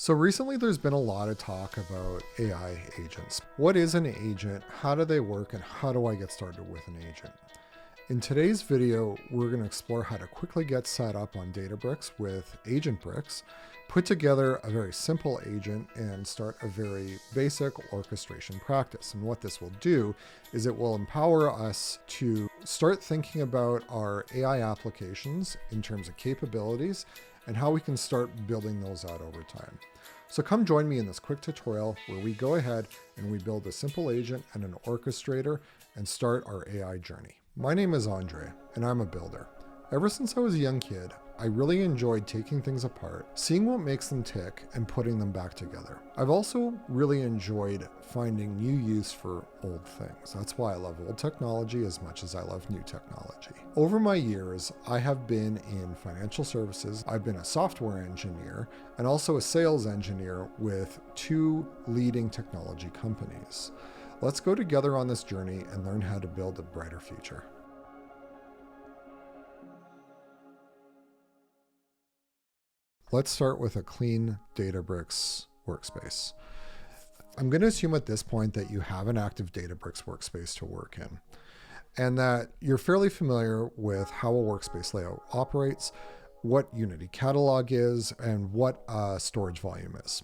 So recently there's been a lot of talk about AI agents. What is an agent? How do they work? And how do I get started with an agent? In today's video, we're going to explore how to quickly get set up on Databricks with AgentBricks, put together a very simple agent, and start a very basic orchestration practice. And what this will do is it will empower us to start thinking about our AI applications in terms of capabilities and how we can start building those out over time. So come join me in this quick tutorial where we go ahead and we build a simple agent and an orchestrator and start our AI journey. My name is Andre, and I'm a builder. Ever since I was a young kid, I really enjoyed taking things apart, seeing what makes them tick, and putting them back together. I've also really enjoyed finding new use for old things. That's why I love old technology as much as I love new technology. Over my years, I have been in financial services. I've been a software engineer and also a sales engineer with 2 leading technology companies. Let's go together on this journey and learn how to build a brighter future. Let's start with a clean Databricks workspace. I'm going to assume at this point that you have an active Databricks workspace to work in, and that you're fairly familiar with how a workspace layout operates, what Unity Catalog is, and what a storage volume is.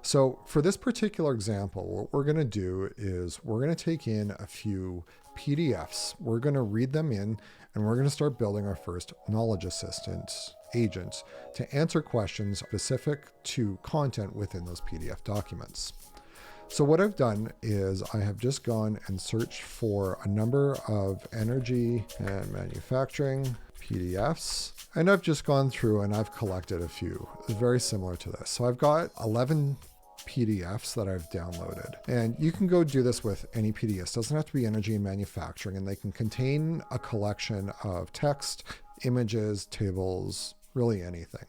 So for this particular example, what we're going to do is we're going to take in a few PDFs. We're going to read them in, and we're going to start building our first knowledge assistant agent to answer questions specific to content within those PDF documents. So what I've done is I have just gone and searched for a number of energy and manufacturing PDFs, and I've just gone through and I've collected a few very similar to this. So I've got 11 PDFs that I've downloaded, and you can go do this with any PDFs. It doesn't have to be energy and manufacturing, and they can contain a collection of text, images, tables, really anything.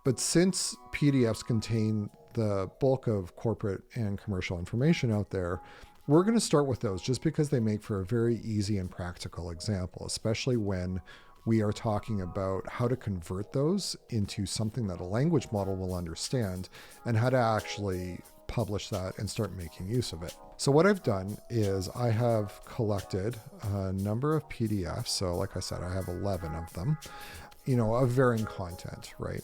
But since PDFs contain the bulk of corporate and commercial information out there, we're going to start with those just because they make for a very easy and practical example, especially when we are talking about how to convert those into something that a language model will understand and how to actually publish that and start making use of it. So what I've done is I have collected a number of PDFs. So like I said, I have 11 of them, of varying content, right?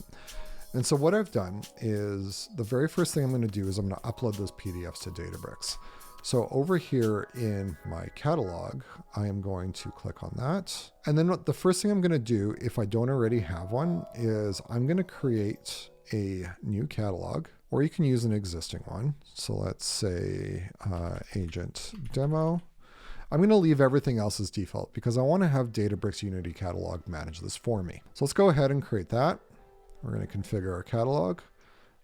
And so what I've done is the very first thing I'm going to do is I'm going to upload those PDFs to Databricks. So over here in my catalog, I am going to click on that. And then the first thing I'm going to do, if I don't already have one, is I'm going to create a new catalog, or you can use an existing one. So let's say agent demo. I'm going to leave everything else as default because I want to have Databricks Unity Catalog manage this for me. So let's go ahead and create that. We're going to configure our catalog.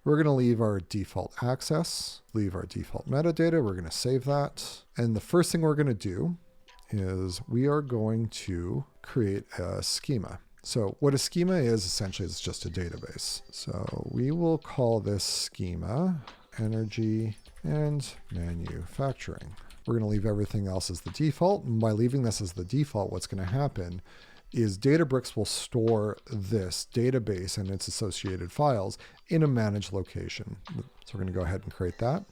We're going to leave our default access, leave our default metadata. We're going to save that. And the first thing we're going to do is we are going to create a schema. So what a schema is essentially is just a database. So we will call this schema energy and manufacturing. We're going to leave everything else as the default. And by leaving this as the default, what's going to happen is Databricks will store this database and its associated files in a managed location. So we're going to go ahead and create that.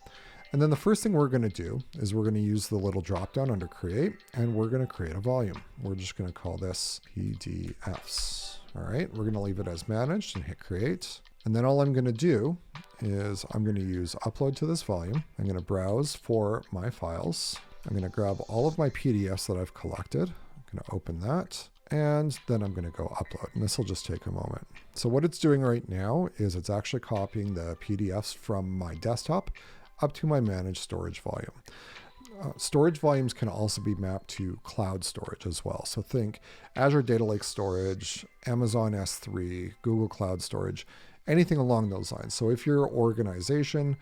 And then the first thing we're going to do is we're going to use the little drop down under create, and we're going to create a volume. We're just going to call this PDFs. All right, we're going to leave it as managed and hit create. And then all I'm going to do is I'm going to use upload to this volume. I'm going to browse for my files. I'm going to grab all of my PDFs that I've collected. I'm going to open that. And then I'm going to go upload, and this will just take a moment. So what it's doing right now is it's actually copying the PDFs from my desktop up to my managed storage volume. Storage volumes can also be mapped to cloud storage as well. So think Azure Data Lake Storage, Amazon S3, Google Cloud Storage, anything along those lines. So if your organization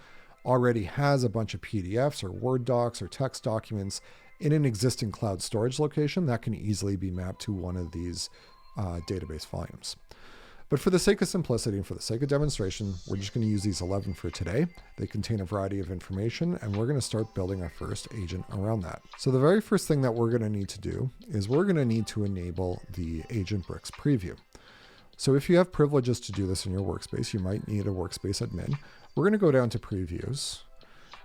already has a bunch of PDFs or Word docs or text documents in an existing cloud storage location, that can easily be mapped to one of these database volumes. But for the sake of simplicity and for the sake of demonstration, we're just going to use these 11 for today. They contain a variety of information, and we're going to start building our first agent around that. So the very first thing that we're going to need to do is we're going to need to enable the AgentBricks preview. So if you have privileges to do this in your workspace, you might need a workspace admin. We're going to go down to previews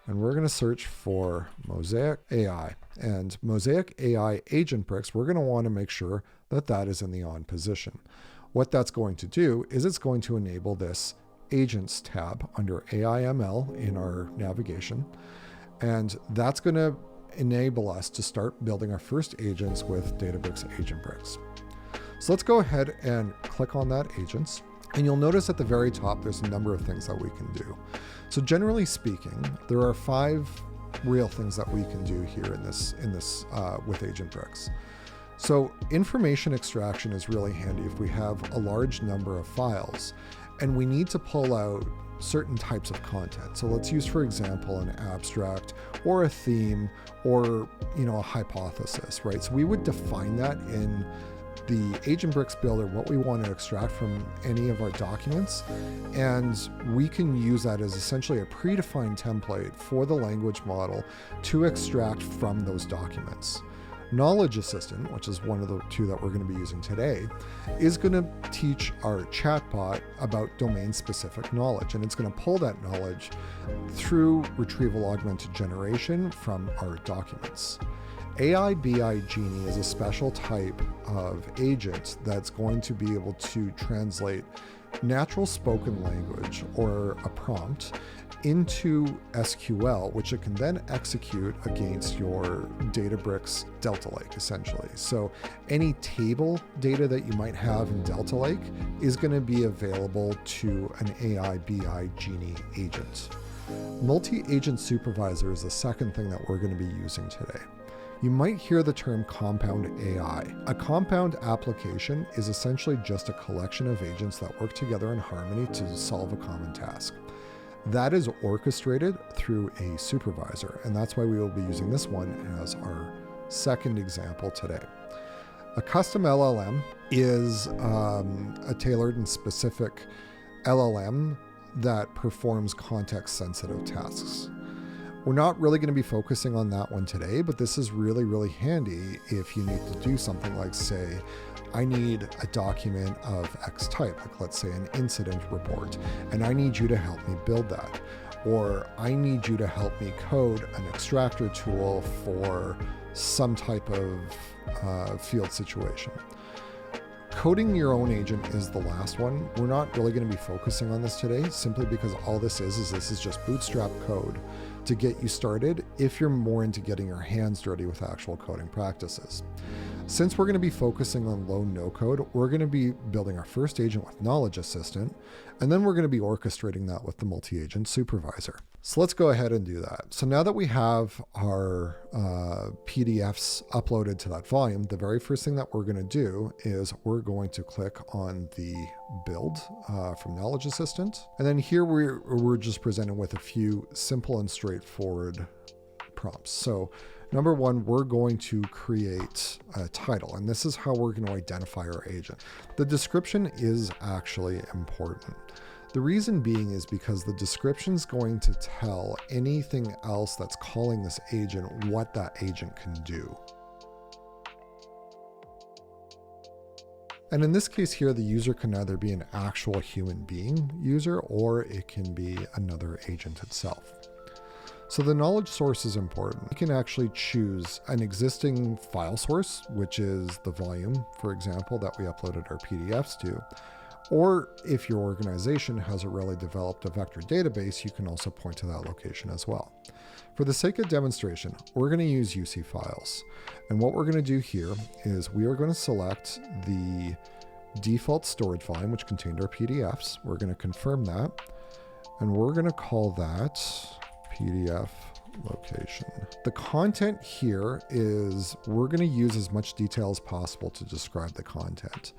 and we're going to search for Mosaic AI. And Mosaic AI AgentBricks, we're going to want to make sure that that is in the on position. What that's going to do is it's going to enable this Agents tab under AIML in our navigation. And that's going to enable us to start building our first agents with Databricks AgentBricks. So let's go ahead and click on that agents. And you'll notice at the very top, there's a number of things that we can do. So generally speaking, there are 5 real things that we can do here in this with AgentBricks. So information extraction is really handy if we have a large number of files and we need to pull out certain types of content. So let's use, for example, an abstract or a theme or, a hypothesis, right? So we would define that in the AgentBricks builder, what we want to extract from any of our documents. And we can use that as essentially a predefined template for the language model to extract from those documents. Knowledge Assistant, which is one of the 2 that we're going to be using today, is going to teach our chatbot about domain-specific knowledge, and it's going to pull that knowledge through retrieval augmented generation from our documents. AI BI Genie is a special type of agent that's going to be able to translate natural spoken language or a prompt into SQL, which it can then execute against your Databricks Delta Lake, essentially. So any table data that you might have in Delta Lake is going to be available to an AI BI Genie agent. Multi-agent supervisor is the second thing that we're going to be using today. You might hear the term compound AI. A compound application is essentially just a collection of agents that work together in harmony to solve a common task. That is orchestrated through a supervisor, and that's why we will be using this one as our second example today. A custom LLM is a tailored and specific LLM that performs context-sensitive tasks. We're not really going to be focusing on that one today, but this is really, really handy if you need to do something like, say, I need a document of X type, like let's say an incident report, and I need you to help me build that. Or I need you to help me code an extractor tool for some type of field situation. Coding your own agent is the last one. We're not really going to be focusing on this today, simply because all this is just bootstrap code to get you started if you're more into getting your hands dirty with actual coding practices. Since we're going to be focusing on low no code, we're going to be building our first agent with Knowledge Assistant, and then we're going to be orchestrating that with the multi-agent supervisor. So let's go ahead and do that. So now that we have our PDFs uploaded to that volume, the very first thing that we're going to do is we're going to click on the build from Knowledge Assistant. And then here we're just presented with a few simple and straightforward prompts. So number 1, we're going to create a title, and this is how we're going to identify our agent. The description is actually important. The reason being is because the description is going to tell anything else that's calling this agent what that agent can do. And in this case here, the user can either be an actual human being user, or it can be another agent itself. So the knowledge source is important. You can actually choose an existing file source, which is the volume, for example, that we uploaded our PDFs to. Or if your organization has already developed a vector database, you can also point to that location as well. For the sake of demonstration, we're going to use UC files. And what we're going to do here is we are going to select the default storage volume, which contained our PDFs. We're going to confirm that. And we're going to call that PDF location. The content here is we're going to use as much detail as possible to describe the content.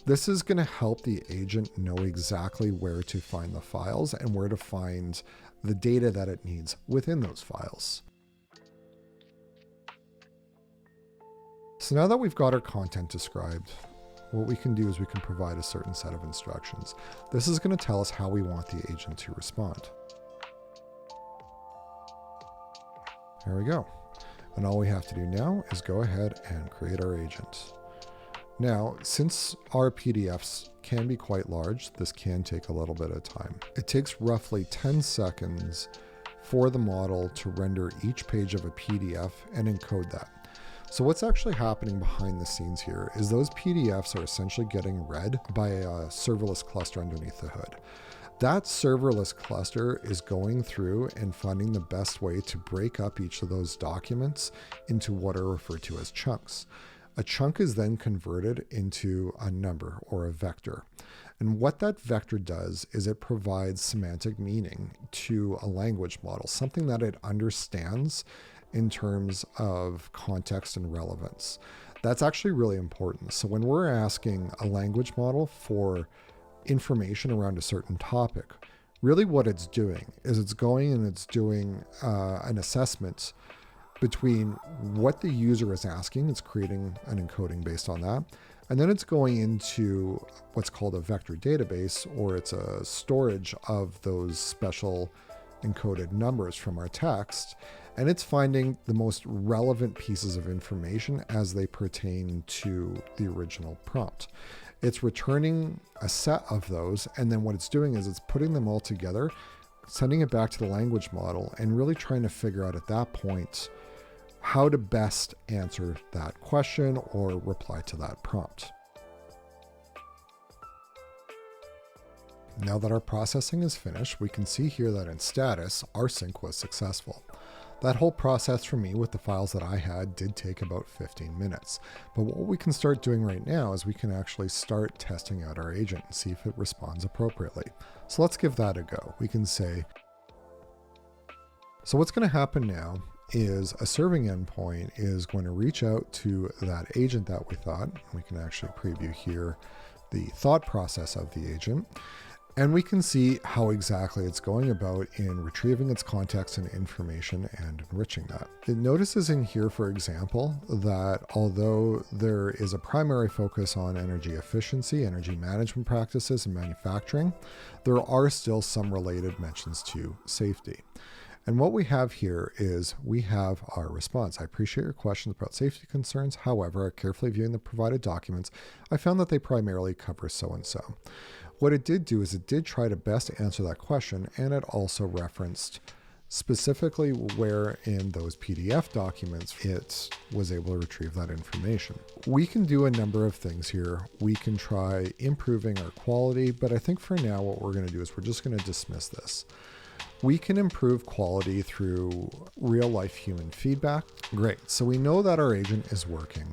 This is going to help the agent know exactly where to find the files and where to find the data that it needs within those files. So now that we've got our content described, what we can do is we can provide a certain set of instructions. This is going to tell us how we want the agent to respond. There we go. And all we have to do now is go ahead and create our agent. Now, since our PDFs can be quite large, this can take a little bit of time. It takes roughly 10 seconds for the model to render each page of a PDF and encode that. So what's actually happening behind the scenes here is those PDFs are essentially getting read by a serverless cluster underneath the hood. That serverless cluster is going through and finding the best way to break up each of those documents into what are referred to as chunks. A chunk is then converted into a number or a vector. And what that vector does is it provides semantic meaning to a language model, something that it understands in terms of context and relevance. That's actually really important. So when we're asking a language model for information around a certain topic, really what it's doing is it's going and it's doing an assessment between what the user is asking. It's creating an encoding based on that. And then it's going into what's called a vector database, or it's a storage of those special encoded numbers from our text. And it's finding the most relevant pieces of information as they pertain to the original prompt. It's returning a set of those, and then what it's doing is it's putting them all together, sending it back to the language model, and really trying to figure out at that point how to best answer that question or reply to that prompt. Now that our processing is finished, we can see here that in status, our sync was successful. That whole process for me with the files that I had did take about 15 minutes. But what we can start doing right now is we can actually start testing out our agent and see if it responds appropriately. So let's give that a go. We can say, so what's going to happen now is a serving endpoint is going to reach out to that agent that we thought. We can actually preview here the thought process of the agent. And we can see how exactly it's going about in retrieving its context and information and enriching that. It notices in here, for example, that although there is a primary focus on energy efficiency, energy management practices, and manufacturing, there are still some related mentions to safety. And what we have here is we have our response. I appreciate your questions about safety concerns. However, carefully viewing the provided documents, I found that they primarily cover so-and-so. What it did do is it did try to best answer that question, and it also referenced specifically where in those PDF documents it was able to retrieve that information. We can do a number of things here. We can try improving our quality, but I think for now what we're going to do is we're just going to dismiss this. We can improve quality through real-life human feedback. Great. So we know that our agent is working,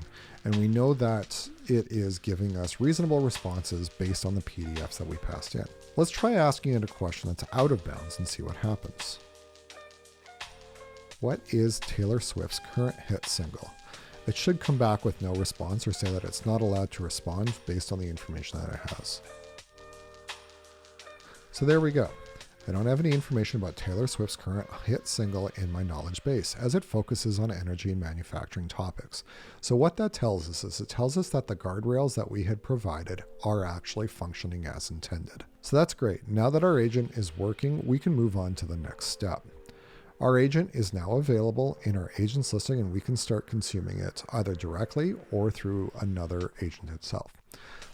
and we know that it is giving us reasonable responses based on the PDFs that we passed in. Let's try asking it a question that's out of bounds and see what happens. What is Taylor Swift's current hit single? It should come back with no response or say that it's not allowed to respond based on the information that it has. So there we go. I don't have any information about Taylor Swift's current hit single in my knowledge base, as it focuses on energy and manufacturing topics. So what that tells us is it tells us that the guardrails that we had provided are actually functioning as intended. So that's great. Now that our agent is working, we can move on to the next step. Our agent is now available in our agents listing, and we can start consuming it either directly or through another agent itself.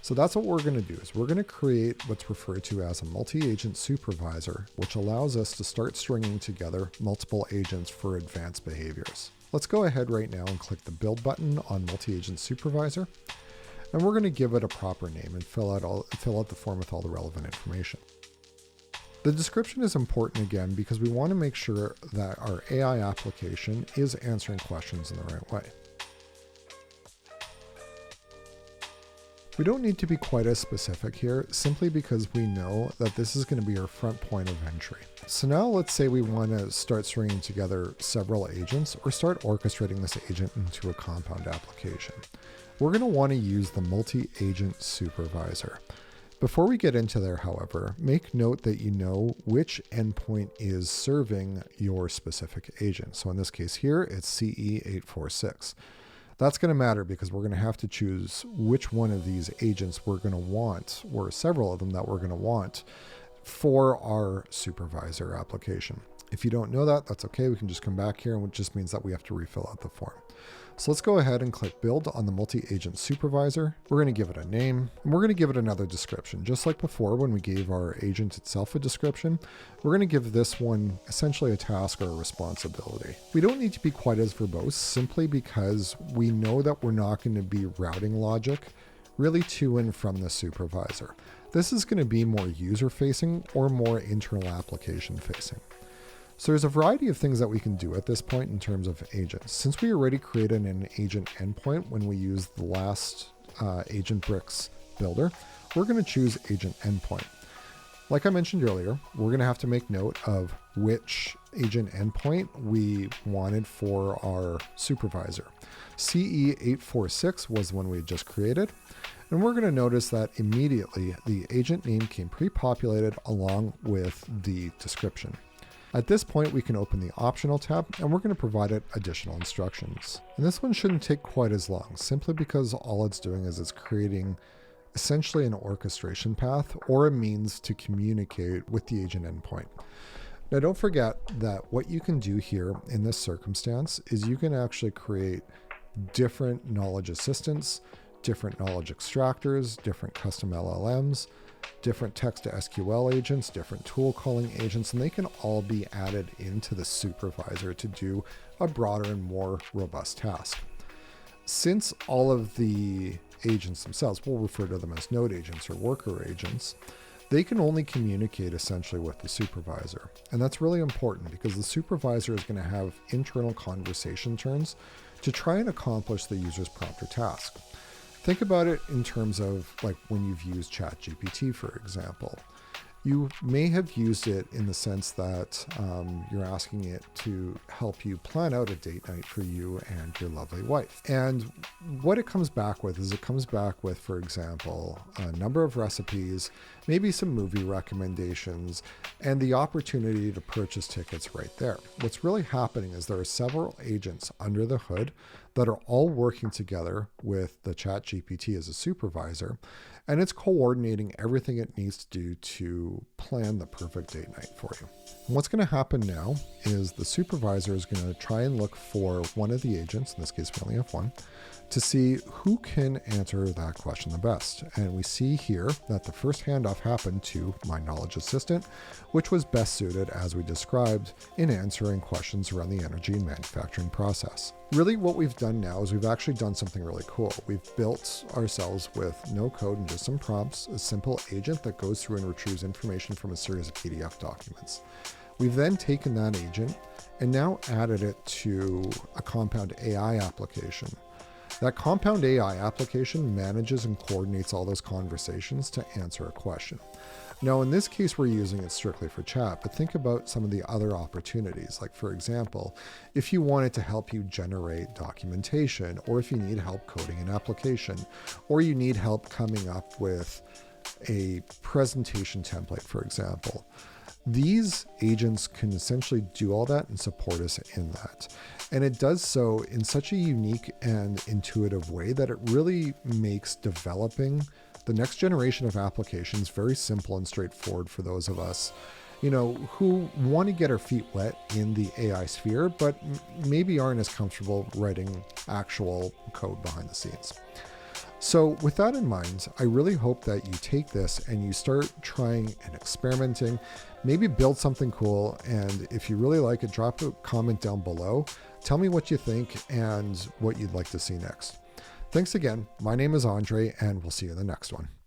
So that's what we're going to do is we're going to create what's referred to as a multi-agent supervisor, which allows us to start stringing together multiple agents for advanced behaviors. Let's go ahead right now and click the build button on multi-agent supervisor. And we're going to give it a proper name and fill out the form with all the relevant information. The description is important again because we want to make sure that our AI application is answering questions in the right way. We don't need to be quite as specific here simply because we know that this is going to be our front point of entry. So now let's say we want to start stringing together several agents or start orchestrating this agent into a compound application. We're going to want to use the multi-agent supervisor. Before we get into there, however, make note that you know which endpoint is serving your specific agent. So in this case here, it's CE846. That's going to matter because we're going to have to choose which one of these agents we're going to want, or several of them that we're going to want for our supervisor application. If you don't know that, that's okay. We can just come back here, and it just means that we have to refill out the form. So let's go ahead and click build on the multi-agent supervisor. We're going to give it a name, and we're going to give it another description. Just like before when we gave our agent itself a description, we're going to give this one essentially a task or a responsibility. We don't need to be quite as verbose, simply because we know that we're not going to be routing logic really to and from the supervisor. This is going to be more user-facing or more internal application-facing. So there's a variety of things that we can do at this point in terms of agents. Since we already created an agent endpoint when we used the last AgentBricks builder, we're going to choose agent endpoint. Like I mentioned earlier, we're going to have to make note of which agent endpoint we wanted for our supervisor. CE846 was the one we had just created. And we're going to notice that immediately the agent name came pre-populated along with the description. At this point, we can open the optional tab, and we're going to provide it additional instructions. And this one shouldn't take quite as long, simply because all it's doing is it's creating essentially an orchestration path or a means to communicate with the agent endpoint. Now, don't forget that what you can do here in this circumstance is you can actually create different knowledge assistants, different knowledge extractors, different custom LLMs, different text to SQL agents, different tool calling agents, and they can all be added into the supervisor to do a broader and more robust task. Since all of the agents themselves, we'll refer to them as node agents or worker agents, they can only communicate essentially with the supervisor. And that's really important because the supervisor is going to have internal conversation turns to try and accomplish the user's prompt or task. Think about it in terms of like when you've used ChatGPT, for example. You may have used it in the sense that you're asking it to help you plan out a date night for you and your lovely wife. And what it comes back with is it comes back with, for example, a number of recipes, maybe some movie recommendations, and the opportunity to purchase tickets right there. What's really happening is there are several agents under the hood that are all working together with the ChatGPT as a supervisor, and it's coordinating everything it needs to do to plan the perfect date night for you. And what's going to happen now is the supervisor is going to try and look for one of the agents, in this case we only have one, to see who can answer that question the best. And we see here that the first handoff happened to my knowledge assistant, which was best suited, as we described, in answering questions around the energy and manufacturing process. Really what we've done now is we've actually done something really cool. We've built ourselves with no code and just some prompts, a simple agent that goes through and retrieves information from a series of PDF documents. We've then taken that agent and now added it to a Compound AI application. That Compound AI application manages and coordinates all those conversations to answer a question. Now, in this case, we're using it strictly for chat, but think about some of the other opportunities. Like, for example, if you wanted to help you generate documentation, or if you need help coding an application, or you need help coming up with a presentation template, for example. These agents can essentially do all that and support us in that. And it does so in such a unique and intuitive way that it really makes developing the next generation of applications very simple and straightforward for those of us, who want to get our feet wet in the AI sphere, but maybe aren't as comfortable writing actual code behind the scenes. So with that in mind, I really hope that you take this and you start trying and experimenting, maybe build something cool. And if you really like it, drop a comment down below. Tell me what you think and what you'd like to see next. Thanks again. My name is Andre, and we'll see you in the next one.